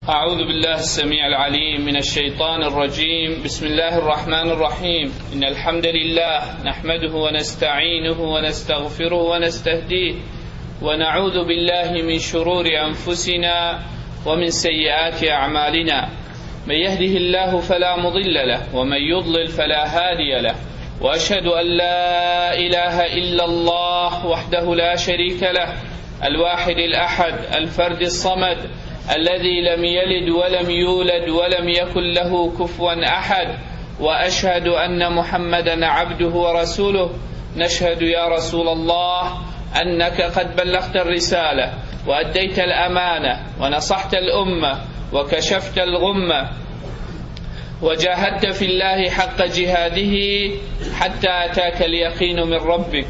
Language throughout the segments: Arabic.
أعوذ بالله السميع العليم من الشيطان الرجيم. بسم الله الرحمن الرحيم. إن الحمد لله نحمده ونستعينه ونستغفره ونستهديه ونعوذ بالله من شرور أنفسنا ومن سيئات أعمالنا. من يهده الله فلا مضل له ومن يضلل فلا هادي له، وأشهد أن لا إله إلا الله وحده لا شريك له، الواحد الأحد الفرد الصمد الذي لم يلد ولم يولد ولم يكن له كفوا أحد، وأشهد أن محمدا عبده ورسوله. نشهد يا رسول الله أنك قد بلغت الرسالة وأديت الأمانة ونصحت الأمة وكشفت الغمة وجاهدت في الله حق جهاده حتى أتاك اليقين من ربك،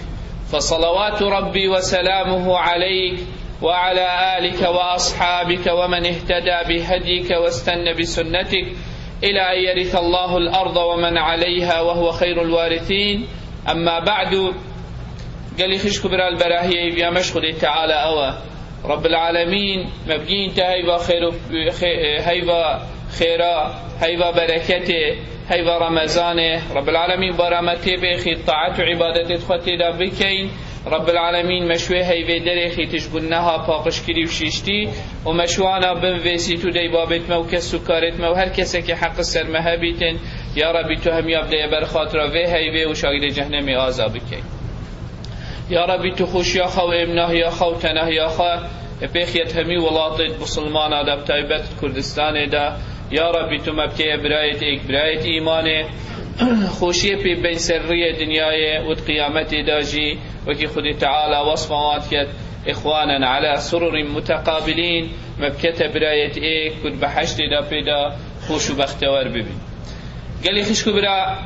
فصلوات ربي وسلامه عليك وعلى آلك وأصحابك ومن اهتدى بهديك واستنى بسنتك إلى أن يرث الله الأرض ومن عليها وهو خير الوارثين. أما بعد، قال لي خش كبر البراهي يا مشغل تعالى أوى رب العالمين مبقين تهيبا خير هيبا خيرا هيبا بركته هيبا رمضانه رب العالمين برامته بخير طاعت وعبادته تخطي دا بكين. رب العالمين مشوه هيبه دريخي تشبنها باقشكري وشيشتي ومشوانا بنفيسيتو دي بابت مو كسكارت مو هر كسك حق السرمها بيتن يا ربي تهم يبدأ برخاطر في هيبه وشاقل جهنم آزابكي. يا ربي تخوش يا خو امناه يا خو تناه يا خو بيخيت همي ولاطت بسلمان دا بتايبت كردستان دا. يا ربي تمبكي برايت برايت إيمانه خوشي في بين سرية دنياي والقيامة داجي، وكي خدي تعالى وصفوات كت إخوانا على سرر متقابلين مبكت برايت كد بحشت دا بدا خوش بختوار ببين. قال لي خشكو برا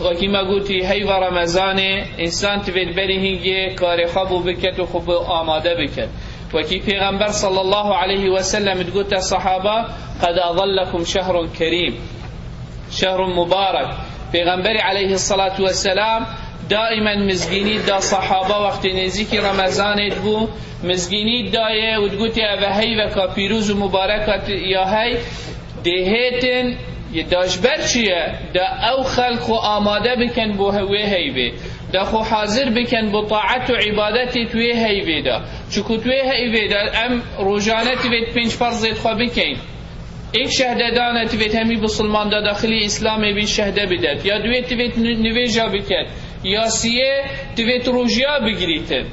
وكي ما قلتي هيوا رمضان إنسان تفيد بريهنجي كاري خبو بكت وخبو آماده بكت، وكي پیغمبر صلى الله عليه وسلم تقول الصحابة قد أظلكم شهر كريم شهر مبارك. پیغمبر عليه الصلاة والسلام دائما مزگینی دا صحابه وقت نزدیک رمضان بو مزگینی دایه و تقول اوهی و کا پیروز و مبارکت یا هی دهیتن یه داشبر چیه دا او خلق و آماده بکن بو هوی هیوه دا خو حاضر بکن بو طاعت و عبادتی توی هیوه دا چکو توی هیوه دا ام روجانتی بید 5 فرضیت خواه بکن. ایک شهده دانه توید همی بسلمان دا داخلی اسلامی بید شهده بدد، یا دوید توید نویجا بکد، یا سیه توید روجیا بگریتن،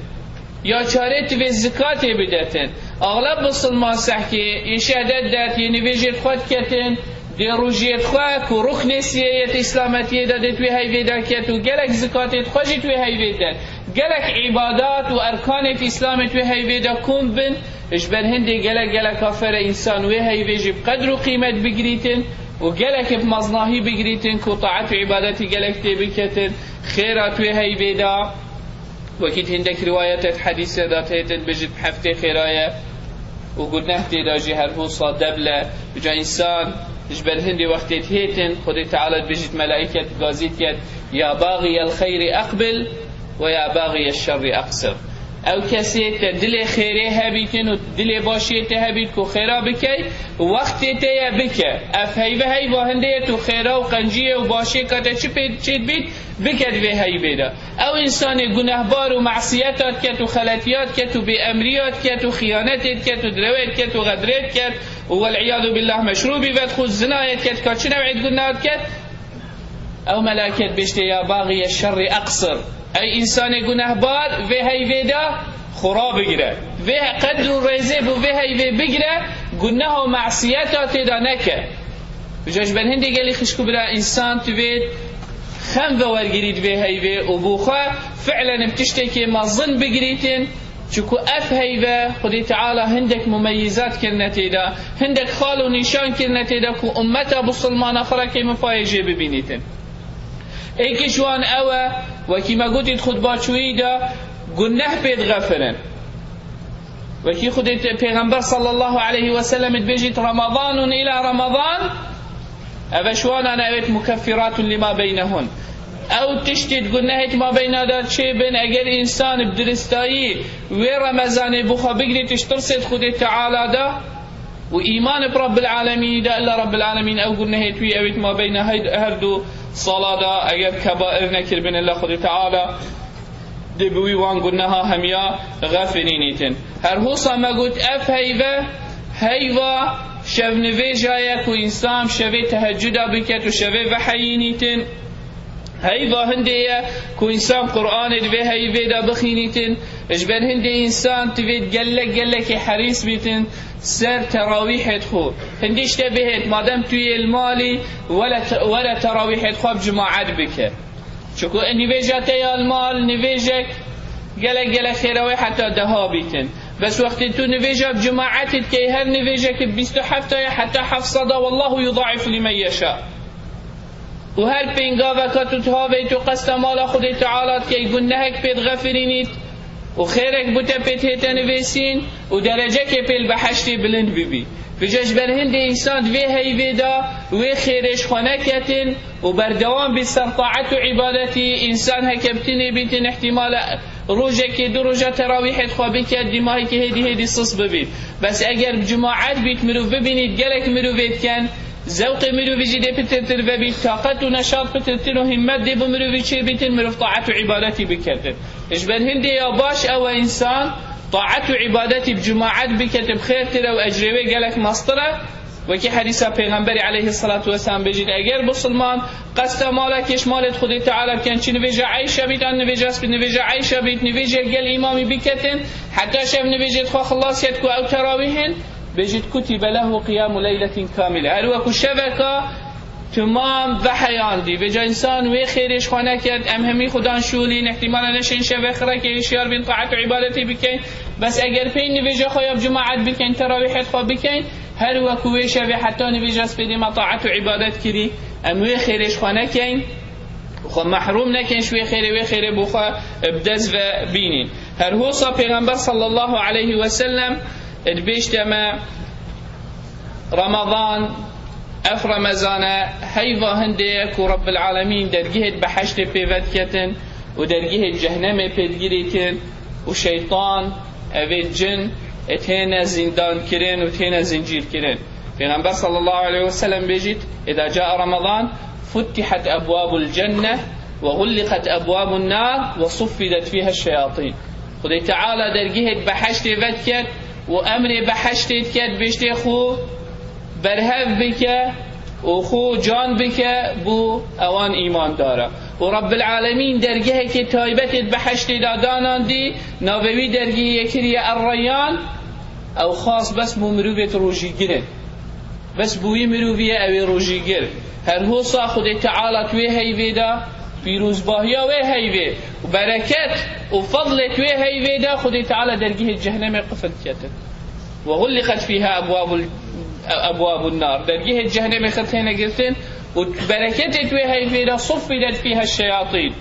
یا چاره توید زکات بدتن. اغلب بسلمان سحکی یه شهده داد یه نویجت خود کتن دی روجیت خواه که رخن سیایت اسلامتی داده توی هیوی دا کت و گلک زکاتت خوشی توی هیوی دا گلک عبادات و ارکانت اسلام توی هیوی دا کن بن اش بر هندی گلک کافر انسان و هیوی جب قدر و قیمت بگریتن و گلک بمزناهی بگریتن که طاعت و عبادتی گلک تی بکتن خیرات توی هیوی دا. وكيت هندك روايات حديثة دات هيتن بجد بحفتي خيرايا وقلت نهتي دا جهر هو صاد دبلة بجا إنسان جبل هندي وقت هيتن خدي تعالى بجد ملائكة قازيت كت يا باغي الخير أقبل ويا باغي الشر أقصر. او کسی دل خیره هبیتن و دل باشیت هبیت کو خیره بکی وقت تیا بکه اف هیوه هیوه هنده تو خیره و قنجیه و باشی کتا چید بید بکد به هیوه دا. او انسان گناهبار و معصیتات کت و خلطیات کت و بی امریات کت و خیانتت کت و درویت کت و غدرت کت و والعیاذ بالله مشروبی ود خود زنایت کت که چه نوعید گناهات کت او ملاکت بشته یا باغی الشر اقصر. ای انسان گناهبار و هیوه دا خورا بگیره و قدر و ریزه بو و هیوه بگیره گناه و معصیتات دا نکه. بجاش بر هندی گلی خشکو برا انسان توید خم و ورگیرید و هیوه و بوخوا فعلا بتشتی که مظن بگیریتن چکو اف هیوه خودی تعالی هندک ممیزات کرنتی دا هندک خال و نشان کرنتی دا که امتا بسلمان آخره که مفایجه ببینیتن. ایکی جوان اوه وكي ما قلت خد باشوي دا قناه بيت غفرن وكي خدت پیغمبر صلى الله عليه وسلم تبجيت رمضان إلى رمضان أبشوان أنا أبيت مكفرات لما بينهن او تشتید گناهت ما بین داد چه بین اگر انسان بدرستایی و رمضان بخوا بگیری تشترسید خود تعالی دا وإيمان برب العالمين دا إلا رب العالمين أو قلنا هيتوي أويت ما بين هردو صلاة دا أجر كبائر نكر بين الله خد تعالى دبوي وان قلناها هميا غافرينيتن هر هوصا ما قلت أف هيفا شف نفيجايك وإنسان شفي تهجدا بكت وشفي وحيينيتن هيفا هندية كو إنسان قرآن دفي هيفا دا بخينيتن اجبر هندي إنسان تفيد قلك حريص بيتن سر تراويح يدخل هنديش تبهت مادام توي المالي ولا تراويح يدخل بجماعات بك شكو نفيجا تيا المال نفيجك قلق خيروي حتى دها بيتن بس وقت تو نفيجا بجماعات كي هر نفيجك بيستو حفتة حتى حفصدا والله يضاعف لمن يشاء وهر بينغا وكاتو تهاوي تو قست مالا خدي تعالى كي قلناهك بيت غفرينيت وخيرك بوتا بيت هيتا نفيسين ودرجك بيل بحشتي بلند ببي فجاج برهند إنسان في هيدا وخيرش خنكتن وبردوام بالسرطاعة عبادتي إنسان هكبتني بيتن احتمال روجك دروجة تراويح خوابك دماغك هدي صص ببيت بس أجر بجماعات بيت مروف ببينيت قالك مروفيت كان ذوق مروفي جدي بترتر ببيت طاقت ونشاط بترتر وهمت دي بمروفي شي بيتن مروف طاعة عبادتي بكتن إيش برهند يا باش أو إنسان طاعة عبادتي بجماعات بكتب خير ترى وأجربه قالك مسطرة وكي حديثة پیغمبر عليه الصلاة والسلام بجد اگر بسلمان قصد مالكش مالت خودی تعالی کن چی نویجه عیشه بیت آن نویجه اسب نویجه عیشه بیت نویجه گل امامی بکتن حتی شب نویجه خوا خلاص يد کو او تراویهن بجد كتب له قيام ليلة كاملة اروكو شبكة تمام وحيان دي بجا انسان وي خيرش خانه کرد ام همي خدان شولين احتمالا نشين شبكة كي اشيار بين طاعة عبادتي بكين بس اگر پين نویجه خواب جماعت بكين تراويح خواب بكين هر وكوي شبه حتى نویجه سپیدی ما طاعة عبادت كري ام وي خيرش خانه كين وخو محروم نكين شوي خيري بوخا بدز و بينين هر هوصا پیغمبر صلى الله عليه وسلم ادبيشتما رمضان اف رمضان هيفا هنديك ورب العالمين درجهت بحشت بيفت كتن ودرجهت جهنم بيدجريتن وشيطان اويد جن اتهنا زندان كرين وتهنا زنجير كرين پیغمبر صلى الله عليه وسلم بيجيت اذا جاء رمضان فتحت ابواب الجنة وغلقت ابواب النار وصفدت فيها الشياطين خدي تعالى درجهت بحشت بكت وامر بحشت كت بيشتي خو برهف بك وخو جان بك بو اوان ايمان داره ورب العالمين درجه كي تايبت بحشت دادانان دي ناوي درجه يكري الريان او خاص بس بو مروبه روجي گره بس بوي مروبه او روجي گره هر هو خود تعالى توي هيدا فيروز باهيا و هيوي وبركات وفضل توي هيدا خود تعالى درجه جهنم قفل كتت وغلقت فيها ابواب النار درجه جهنم ختينا قلتين وبركات توي هيدا صفدت فيها الشياطين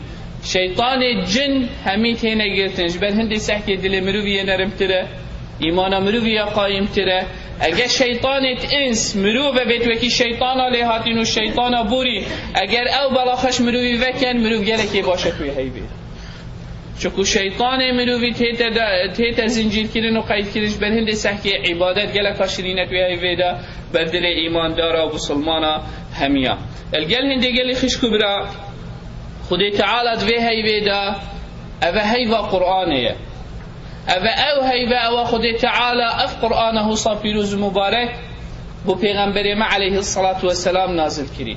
شيطان الجن هميت هنا قلتين جبل هندي سحكي دل مروبيه نرم ترى ايمان مروبيه قايم ترى اگر شیطان انس مروبه بیت وکی شیطان لی هاتین و شیطان بوری اگر او بلاخش مروبی وکن مروب گله که باشه توی هیبه چکو شیطان مروبی تیتا زنجیر کرن و قید کرنش بر هند سحکی عبادت گله کاشرینه توی هیبه دا بدل ایمان دارا و بسلمانا همیا الگل هنده گلی خشکو برا خود تعالی دوی هیبه دا او هیبه قرآنه او هيبا او خد تعالى اف قرآنه صافيروز مبارك بو پیغمبر ما عليه الصلاة والسلام نازل كري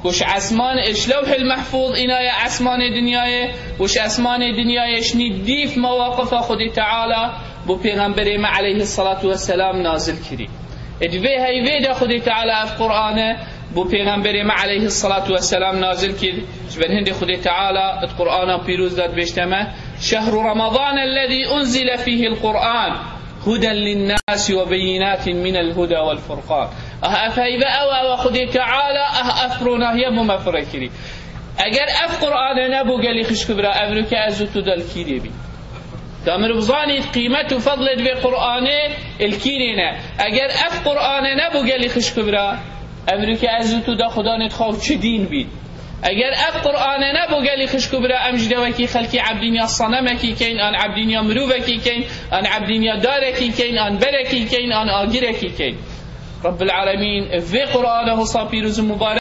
كوش عسمان اش لوح المحفوظ انايا عسمان دنياي وش عسمان دنياي شني ديف مواقف خد تعالى بو پیغمبر ما عليه الصلاة والسلام نازل كري ادوي هيبا دا خد تعالى اف قرآنه بو پیغمبر ما عليه الصلاة والسلام نازل كري جبن هندي خد تعالى القرآن بيروز داد بيشتمه شهر رمضان الذي أنزل فيه القرآن هدى للناس وبينات من الهدى والفرقان أفايبا أو خدي تعالى أفرنا هي مفركري أجر أف قرآن نبو قال خشكبرا أمرك أزوت دل كيري دامر بزاني قيمة وفضل بقرآن الكيرينا أجر أف قرآن نبو قال خشكبرا أمرك أزوت دا خدا نتخاف چدين بين اگر اف قرآن نبو قالي خشكو برا امجدوكي خلقي عبدين صنمكي كين ان عبدين مروبكي كين ان عبدين داركي كين ان بركي كين ان آگركي كين Rabbil Alamin e ve Kur'an'ı sa piruzu mübarek